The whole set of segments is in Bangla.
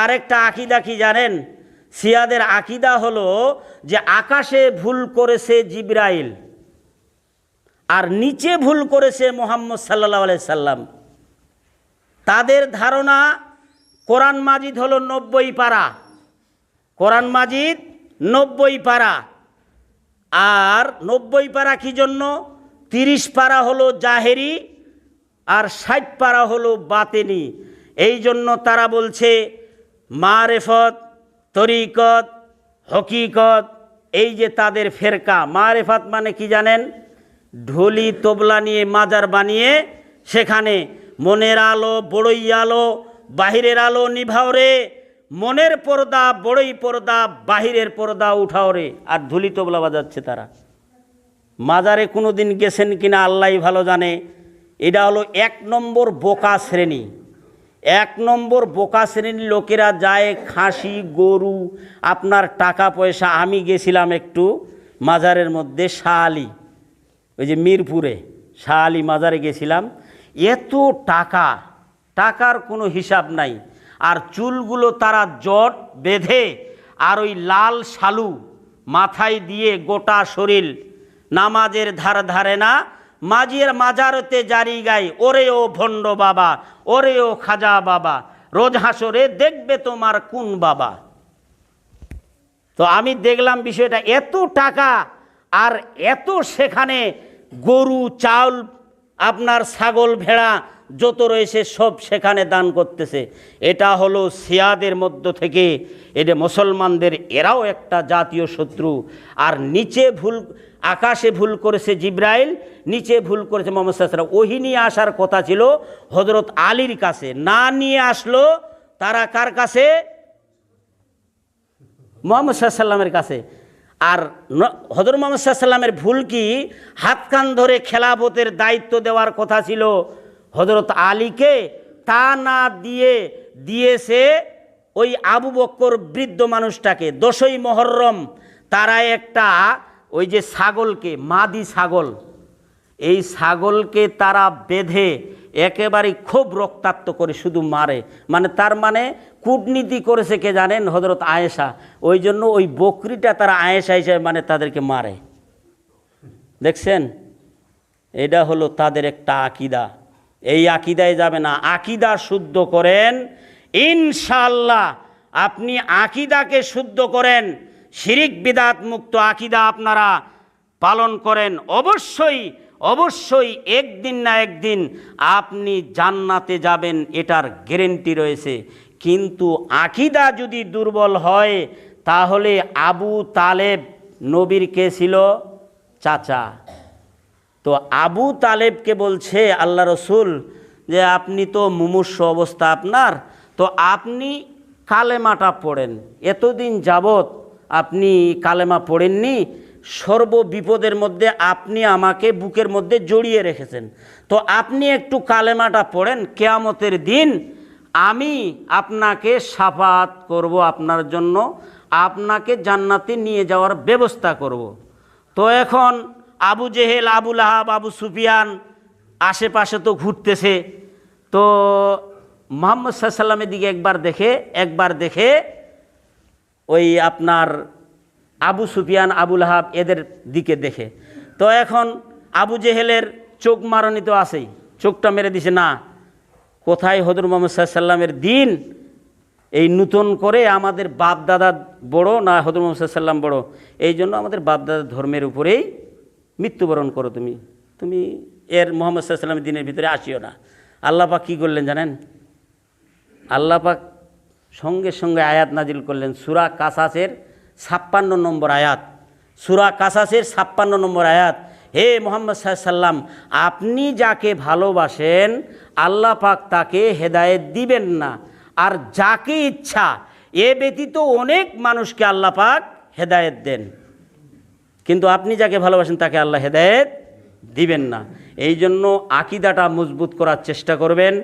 আরেকটা আকিদা কি জানেন? শিয়াদের আকিদা হলো যে আকাশে ভুল করেছে জিবরাইল আর নিচে ভুল করেছে মুহাম্মদ সাল্লাল্লাহু আলাইহি সাল্লাম। তাদের ধারণা কোরআন মাজিদ হলো 90 পারা, কোরআন মাজিদ 90 পারা। আর 90 পারা কি জন্য? 30 পারা হলো জাহেরি আর 60 পারা হলো বাতেনি। এই জন্য তারা বলছে মারেফত, তরিকত, হকিকত, এই যে তাদের ফেরকা। মারেফত মানে কি জানেন? ঢোলি তবলা নিয়ে মাজার বানিয়ে সেখানে মনের আলো বড়ই আলো, বাহিরের আলো নিভাও রে, মনের পর্দা বড়ই পর্দা, বাহিরের পর্দা উঠাও রে, আর ঢুলি তবলা বাজাচ্ছে তারা। মাজারে কোনো দিন গেছেন কিনা আল্লাহই ভালো জানে। এটা হলো 1 নম্বর বোকা শ্রেণী। 1 নম্বর বোকা শ্রেণীর লোকেরা যায় খাসি গরু, আপনার টাকা পয়সা। আমি গেছিলাম একটু মাজারের মধ্যে, শাহ আলী, ওই যে মিরপুরে শাহ আলী মাজারে গেছিলাম। এত টাকা, টাকার কোনো হিসাব নাই। আর চুলগুলো তারা জট বেঁধে আর ওই লাল শালু মাথায় দিয়ে গোটা শরীর, নামাজের ধার ধারে না, মাঝির মাজারতে জারি গায় ওরে ও ভণ্ড বাবা, ওরে ও খাজা বাবা, রোজ হাসরে দেখবে তোমার কোন বাবা। তো আমি দেখলাম বিষয়টা, এত টাকা আর এত সেখানে গরু চাউল, আপনার ছাগল ভেড়া যত রয়েছে সব সেখানে দান করতেছে। এটা হলো শিয়াদের মধ্য থেকে, এটা মুসলমানদের এরাও একটা জাতীয় শত্রু। আর নিচে ভুল, আকাশে ভুল করেছে জিবরাইল, নিচে ভুল করেছে মুহাম্মদ সাল্লাল্লাহু আলাইহি ওয়াসাল্লাম। ওহী নিয়ে আসার কথা ছিল হযরত আলীর কাছে, না নিয়ে আসলো তারা কার কাছে? মুহাম্মদ সাল্লাল্লাহু আলাইহি ওয়াসাল্লামের কাছে। আর হযরত মুহাম্মদ সাল্লাল্লাহু আলাইহি ওয়াসাল্লামের ভুল কি? হাত কান ধরে খেলাফতের দায়িত্ব দেওয়ার কথা ছিল হযরত আলীকে, তা না দিয়ে দিয়েছে ওই আবু বকর বৃদ্ধ মানুষটাকে। 10ই মুহররম তারা একটা ওই যে ছাগলকে, মাদি ছাগল, এই ছাগলকে তারা বেঁধে একেবারে খুব রক্তাক্ত করে শুধু মারে। মানে তার মানে কূটনীতি করেছে কে জানেন? হযরত আয়েশা। ওই জন্য ওই বকরিটা তারা আয়েশা হিসেবে মানে তাদেরকে মারে। দেখছেন, এটা হলো তাদের একটা আকিদা। এই আকিদায় যাবে না। আকিদা শুদ্ধ করেন ইনশাআল্লাহ। আপনি আকিদাকে শুদ্ধ করেন, শিরিক বিদআত মুক্ত আকিদা আপনারা পালন করেন, অবশ্যই অবশ্যই একদিন না একদিন আপনি জান্নাতে যাবেন, এটার গ্যারান্টি রয়েছে। কিন্তু আকিদা যদি দুর্বল হয় তাহলে আবু তালেব নবীর কে ছিল? চাচা। তো আবু তালেবকে বলছে আল্লাহ রসুল যে আপনি তো মুমূর্ষু অবস্থা আপনার, তো আপনি কালেমাটা পড়েন। এতদিন যাবৎ আপনি কালেমা পড়েননি, সর্ব বিপদের মধ্যে আপনি আমাকে বুকের মধ্যে জড়িয়ে রেখেছেন, তো আপনি একটু কালেমাটা পড়েন, কিয়ামতের দিন আমি আপনাকে শাফাত করব, আপনার জন্য আপনাকে জান্নাতে নিয়ে যাওয়ার ব্যবস্থা করব। তো এখন আবু জেহেল, আবু লাহাব, আবু সুফিয়ান আশেপাশে তো ঘুরতেছে। তো মুহাম্মদ সাল্লাল্লাহু আলাইহি ওয়াসাল্লামের দিকে একবার দেখে ওই আপনার আবু সুফিয়ান, আবু লাহাব এদের দিকে দেখে। তো এখন আবু জেহেলের চোখ মারনি তো আছেই, চোখটা মেরে দিছে, না কোথায় হযরত মুহাম্মদ সাল্লাল্লাহু আলাইহি ওয়াসাল্লামের দিন, এই নূতন করে আমাদের বাপ দাদা বড় না হযরত মুহাম্মদ সাল্লাল্লাহু আলাইহি ওয়াসাল্লাম বড়, এই জন্য আমাদের বাপ দাদার ধর্মের উপরেই মৃত্যুবরণ করো, তুমি এর মুহাম্মদ সাল্লাল্লাহু আলাইহি ওয়াসাল্লামের দিনের ভিতরে আসিও না। আল্লাহ পাক কী করলেন জানেন? আল্লাহ পাক সঙ্গে সঙ্গে আয়াত নাজিল করলেন, সূরা কাসাসের 56 নম্বর আয়াত, সূরা কাসাসের 56 নম্বর আয়াত। হে মুহাম্মদ সাল্লাল্লাহু আলাইহি ওয়াসাল্লাম, আপনি যাকে ভালোবাসেন আল্লাহ পাক তাকে হেদায়েত দিবেন না, আর যাকে ইচ্ছা, এ ব্যতীত অনেক মানুষকে আল্লাহ পাক হেদায়েত দেন, কিন্তু আপনি যাকে ভালোবাসেন তাকে আল্লাহ হেদায়েত দিবেন না। এই জন্য আকিদাটা মজবুত করার চেষ্টা করবেন।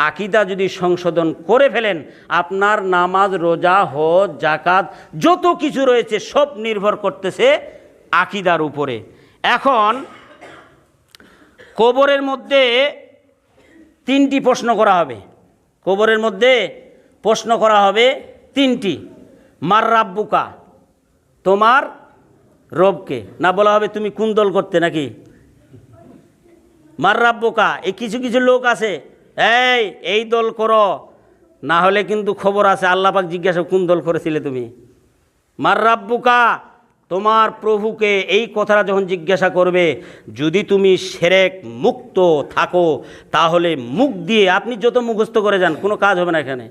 আকিদা যদি সংশোধন করে ফেলেন, আপনার নামাজ, রোজা, হজ, যাকাত যত কিছু রয়েছে সব নির্ভর করতেছে আকিদার উপরে। এখন কবরের মধ্যে 3টি প্রশ্ন করা হবে, কবরের মধ্যে প্রশ্ন করা হবে তিনটি। মার রাব্বুকা, তোমার রবকে, না বলা হবে তুমি কোন দল করতে নাকি? মার রাব্বুকা, এই কিছু কিছু লোক আছে এই দল করো, না হলে কিন্তু খবর আছে আল্লাহ পাক জিজ্ঞাসা কোন দল করেছিলে তুমি। মার রাব্বুকা, তোমার প্রভুকে এই কথাটা যখন জিজ্ঞাসা করবে, যদি তুমি শিরক মুক্ত থাকো তাহলে মুখ দিয়ে আপনি যত মুখস্থ করে যান কোনো কাজ হবে না। এখানে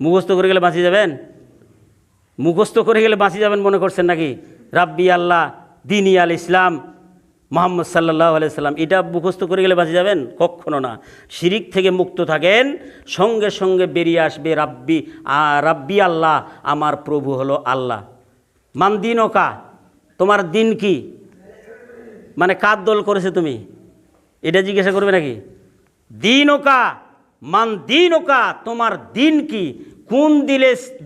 মুখস্থ করে গেলে বাঁচিয়ে যাবেন? মুখস্থ করে গেলে বাঁচিয়ে যাবেন মনে করছেন নাকি? রাব্বি আল্লাহ, দিনী আল ইসলাম, মুহাম্মদ সাল্লাল্লাহু আলাইহি সাল্লাম, এটা মুখস্থ করে গেলে বাঁচিয়ে যাবেন? কখনো না। শিরিক থেকে মুক্ত থাকেন, সঙ্গে সঙ্গে বেরিয়ে আসবে রাব্বি আল্লাহ, আমার প্রভু হলো আল্লাহ। মান দিন ওকা, তোমার দিন কি, মানে কার দল করেছে তুমি, এটা জিজ্ঞাসা করবে নাকি? দিন ওকা, মান দিন ওকা, তোমার দিন কি, কোন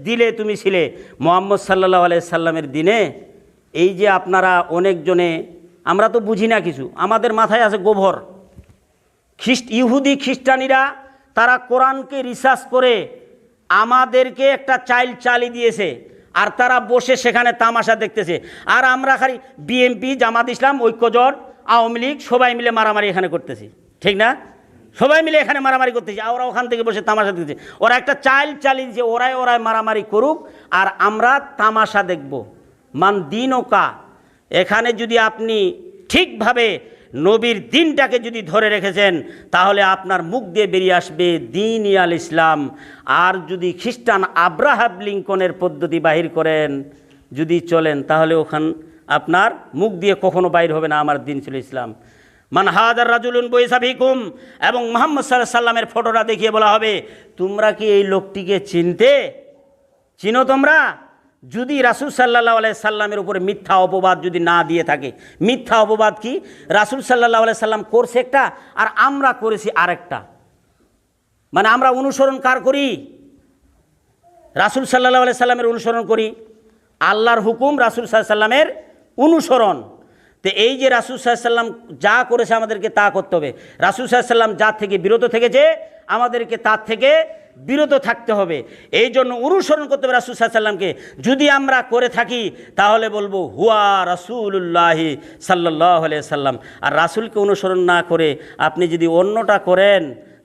দিলে তুমি ছিলে? মুহাম্মদ সাল্লাল্লাহু আলাইহি সাল্লামের দিনে। এই যে আপনারা অনেকজনে, আমরা তো বুঝি না কিছু, আমাদের মাথায় আছে গোবর। ইহুদি খ্রিস্টানিরা তারা কোরআনকে রিসার্চ করে আমাদেরকে একটা চালিয়ে দিয়েছে, আর তারা বসে সেখানে তামাশা দেখতেছে। আর আমরা খালি বিএনপি, জামাত ইসলাম, ঐক্যজোট, আওয়ামী লীগ সবাই মিলে মারামারি এখানে করতেছি, ঠিক না? সবাই মিলে এখানে মারামারি করতেছি, ওরা ওখান থেকে বসে তামাশা দেখতেছে। ওরা একটা চালিয়ে দিয়েছে, ওরাই মারামারি করুক আর আমরা তামাশা দেখব। মান দিন ওকা, এখানে যদি আপনি ঠিকভাবে নবীর দিনটাকে যদি ধরে রেখেছেন তাহলে আপনার মুখ দিয়ে বেরিয়ে আসবে দিন আল ইসলাম। আর যদি খ্রিস্টান আব্রাহাম লিঙ্কনের পদ্ধতি বাহির করেন, যদি চলেন, তাহলে ওখান আপনার মুখ দিয়ে কখনো বাইর হবে না আমার দিন ছিল ইসলাম। মান হাদার রাজুলুন বৈসাবিকুম, এবং মুহাম্মদ সাল্লাল্লাহু আলাইহি সাল্লামের ফটোটা দেখিয়ে বলা হবে, তোমরা কি এই লোকটিকে চিনো তোমরা? যদি রাসূল সাল্লাল্লাহু আলাইহি সাল্লামের উপরে মিথ্যা অপবাদ যদি না দিয়ে থাকে। মিথ্যা অপবাদ কি? রাসূল সাল্লাল্লাহু আলাইহি সাল্লাম করছে একটা আর আমরা করেছি আরেকটা। মানে আমরা অনুসরণ কার করি? রাসূল সাল্লাল্লাহু আলাইহি সাল্লামের অনুসরণ করি। আল্লাহর হুকুম, রাসূল সাল্লাল্লাহু আলাইহি সাল্লামের অনুসরণ। তো এই যে রাসূল সাল্লাল্লাহু আলাইহি সাল্লাম যা করেছে আমাদেরকে তা করতে হবে। রাসূল সাল্লাল্লাহু আলাইহি সাল্লাম যা থেকে বিরত থেকেছে আমাদেরকে তার থেকে বিরত থাকতে হবে। এই জন্য অনুসরণ করতে হবে রাসূল সাল্লাল্লাহু আলাইহি সাল্লামকে। যদি আমরা করে থাকি তাহলে বলবো হুয়া রাসূলুল্লাহি সাল্লাল্লাহু আলাইহি সাল্লাম। আর রাসূলকে অনুসরণ না করে আপনি যদি অন্যটা করেন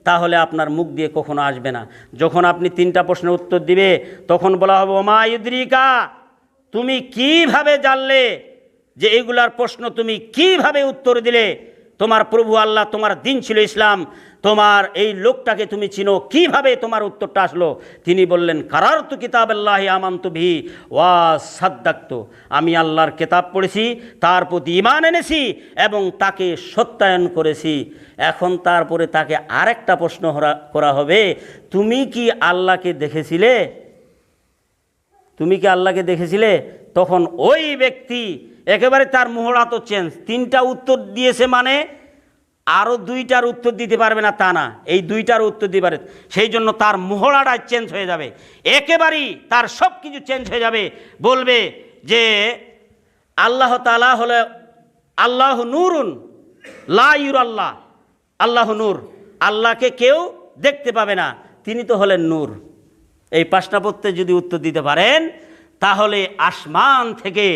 তাহলে আপনার মুখ দিয়ে কখনো আসবে না। যখন আপনি তিনটা প্রশ্নের উত্তর দিবে তখন বলা হবে ওমা ইউদ্রিকা, তুমি কিভাবে জানলে যে এগুলার প্রশ্ন তুমি কিভাবে উত্তর দিলে? তোমার প্রভু আল্লাহ, তোমার দিন ছিল ইসলাম, তোমার এই লোকটাকে তুমি চিনো, কিভাবে তোমার উত্তরটা আসলো? তিনি বললেন কারারতু কিতাবাল্লাহি আমানতু বিহি ওয়া সাদ্দাকতু, আমি আল্লাহর কিতাব পড়েছি, তার প্রতি ঈমান এনেছি এবং তাকে সত্যায়ন করেছি। এখন তারপরে তাকে আরেকটা প্রশ্ন করা হবে, তুমি কি আল্লাহকে দেখেছিলে? তুমি কি আল্লাহকে দেখেছিলে? তখন ওই ব্যক্তি একেবারে তার মোহরা তো চেঞ্জ। তিনটা উত্তর দিয়েছে মানে আরও দুইটার উত্তর দিতে পারবে না তা না, এই দুইটার উত্তর দিতে পারে। সেই জন্য তার মোহরাটা চেঞ্জ হয়ে যাবে, একেবারেই তার সব কিছু চেঞ্জ হয়ে যাবে। বলবে যে আল্লাহ তাআলা হলো আল্লাহ নূরুন লা ইউরাল্লাহ, আল্লাহ নূর, আল্লাহকে কেউ দেখতে পাবে না, তিনি তো হলেন নূর। এই পাঁচটা পড়তে যদি উত্তর দিতে পারেন তাহলে আসমান থেকে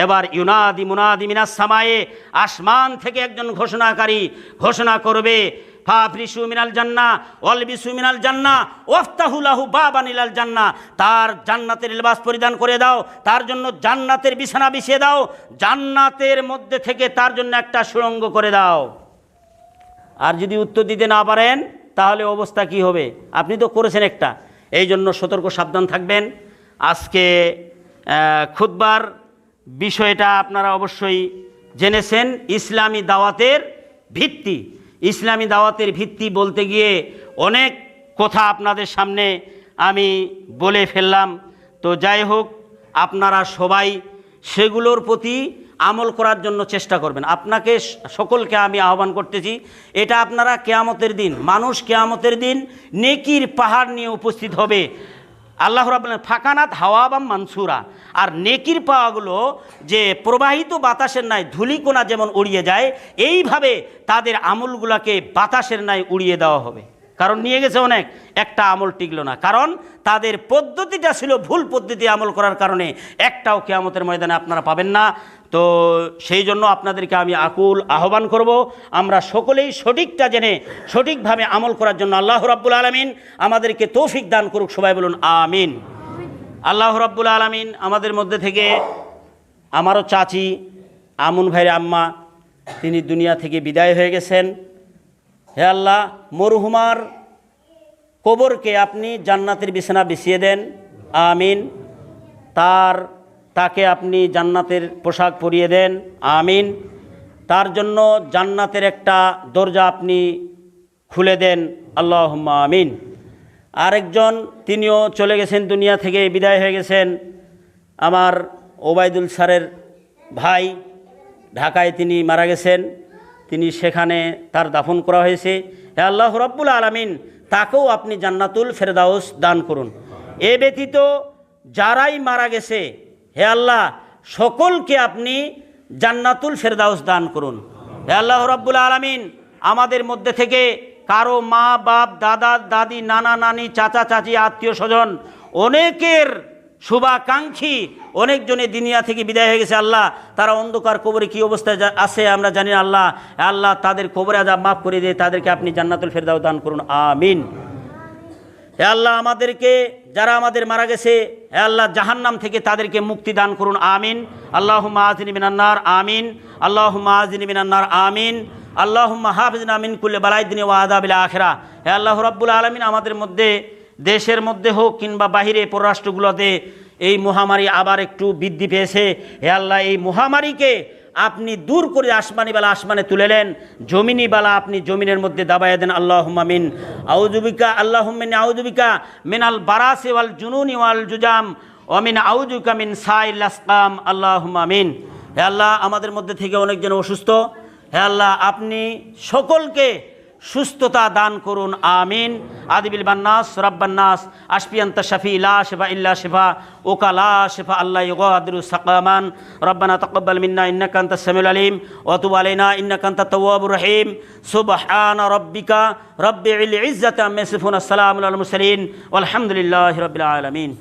এবার ইউনাদি মুনাদি মিনাস সামায়ে, আসমান থেকে একজন ঘোষণাকারী ঘোষণা করবে ফাফরিসু মিনাল জান্নাহ ওয়ালবিসু মিনাল জান্নাহ ওয়াফতাহু লাহু বাবান ইলাল জান্নাহ, তার জান্নাতের লিবাস পরিধান করে দাও, তার জন্য জান্নাতের বিছানা বিছিয়ে দাও, জান্নাতের মধ্যে থেকে তার জন্য একটা সুড়ঙ্গ করে দাও। আর যদি উত্তর দিতে না পারেন তাহলে অবস্থা কি হবে? আপনি তো করেছেন একটা। এই জন্য সতর্ক সাবধান থাকবেন। আজকে খুতবার বিষয়টা আপনারা অবশ্যই জেনেছেন, ইসলামী দাওয়াতের ভিত্তি। ইসলামী দাওয়াতের ভিত্তি বলতে গিয়ে অনেক কথা আপনাদের সামনে আমি বলে ফেললাম। তো যাই হোক, আপনারা সবাই সেগুলোর প্রতি আমল করার জন্য চেষ্টা করবেন। আপনাকে সকলকে আমি আহ্বান করতেছি, এটা আপনারা কিয়ামতের দিন, মানুষ কিয়ামতের দিন নেকির পাহাড় নিয়ে উপস্থিত হবে। আল্লাহ রাব্বুল আলামিন ফাকানাত হাওয়াবাম মানসুরা, আর নেকির পাওয়াগুলো যে প্রবাহিত বাতাসের ন্যায় ধূলিকণা যেমন উড়িয়ে যায়, এইভাবে তাদের আমলগুলোকে বাতাসের ন্যায় উড়িয়ে দেওয়া হবে। কারণ নিয়ে গেছে অনেক, একটা আমল টিকলো না, কারণ তাদের পদ্ধতিটা ছিল ভুল পদ্ধতি আমল করার কারণে একটাও কিয়ামতের ময়দানে আপনারা পাবেন না। তো সেই জন্য আপনাদেরকে আমি আকুল আহ্বান করব, আমরা সকলেই সঠিকটা জেনে সঠিকভাবে আমল করার জন্য আল্লাহ রাব্বুল আলামিন আমাদেরকে তৌফিক দান করুক। সবাই বলুন আমিন। আল্লাহ রাব্বুল আলামিন আমাদের মধ্যে থেকে আমারও চাচি আমুন ভাইয়ের আম্মা, তিনি দুনিয়া থেকে বিদায় হয়ে গেছেন। হে আল্লাহ, মরহুমার কবরকে আপনি জান্নাতের বিছানা বিছিয়ে দেন, আমিন। তাকে আপনি জান্নাতের পোশাক পরিয়ে দেন, আমিন। তার জন্য জান্নাতের একটা দরজা আপনি খুলে দেন, আল্লাহুম্মা আমিন। আরেকজন তিনিও চলে গেছেন, দুনিয়া থেকে বিদায় হয়ে গেছেন, আমার ওবায়দুল স্যারের ভাই, ঢাকায় তিনি মারা গেছেন, তিনি সেখানে তার দাফন করা হয়েছে। হে আল্লাহ রাব্বুল আলামিন, তাকেও আপনি জান্নাতুল ফেরদাউস দান করুন। এ ব্যতীত যারাই মারা গেছে, হে আল্লাহ, সকলকে আপনি জান্নাতুল ফেরদাউস দান করুন। হে আল্লাহ রাব্বুল আলামিন, আমাদের মধ্যে থেকে কারো মা বাপ, দাদা দাদি, নানা নানি, চাচা চাচি, আত্মীয় স্বজন, অনেকের শুভাকাঙ্ক্ষী অনেকজনে দুনিয়া থেকে বিদায় হয়ে গেছে। আল্লাহ, তারা অন্ধকার কবরে কী অবস্থায় আছে আমরা জানি না। আল্লাহ, আল্লাহ তাদের কবরে আযাব মাফ করে দিয়ে তাদেরকে আপনি জান্নাতুল ফেরদাউস দান করুন, আমিন। হে আল্লাহ, আমাদেরকে যারা আমাদের মারা গেছে, হে আল্লাহ, জাহান্নাম থেকে তাদেরকে মুক্তি দান করুন, আমিন। আল্লাহুম্মা আজিনি মিনান নার, আমিন। আল্লাহুম্মা আজিনি মিনান নার, আমিন। আল্লাহুম্মা হাফিজনা মিন কুল্লি বালাইদ দুনিয়া ওয়া আযাবিল আখিরাহ। হে আল্লাহ রাব্বুল আলামিন, আমাদের মধ্যে, দেশের মধ্যে হোক কিংবা বাহিরে পররাষ্ট্রগুলোতে এই মহামারী আবার একটু বৃদ্ধি পেয়েছে। হে আল্লাহ, এই মহামারীকে আপনি দূর করে আসমানি বালা আসমানে তুলে নেন, জমিনি বালা আপনি জমিনের মধ্যে দাবাইয়া দেন, আল্লাহুম্মা মিন। আউযুবিকা আল্লাহুম্মা ইন্নী আউযুবিকা মিনাল বারাসি ওয়াল জুনুনি ওয়াল জুজাম ওয়া মিন আউযুবিকা মিন সাইল আসকাম, আল্লাহুম্মা মিন। হে আল্লাহ, আমাদের মধ্যে থেকে অনেকজন অসুস্থ, হে আল্লাহ, আপনি সকলকে সুস্থতা দান করুন, আমিন। আদিবিল বান্নাস রাব্বান্নাস আশফিয়ান্তা শাফি লা শিফা ইল্লা শিফা ওকা লা শিফা আল্লাহ ইউগাদিরু সাকামান। রব্বানা তাকাব্বাল মিন্না ইন্নাকা আনতাস সামিউল আলিম ওয়া তুব আলাইনা ইন্নাকা আনতাত তাওয়াবুর রহিম। সুবহানা রাব্বিকা রাব্বিল ইজ্জাতি আম্মা ইয়াসিফুন, আসসালামু আলাল মুরসালিন ওয়ালহামদুলিল্লাহি রাব্বিল আলামিন।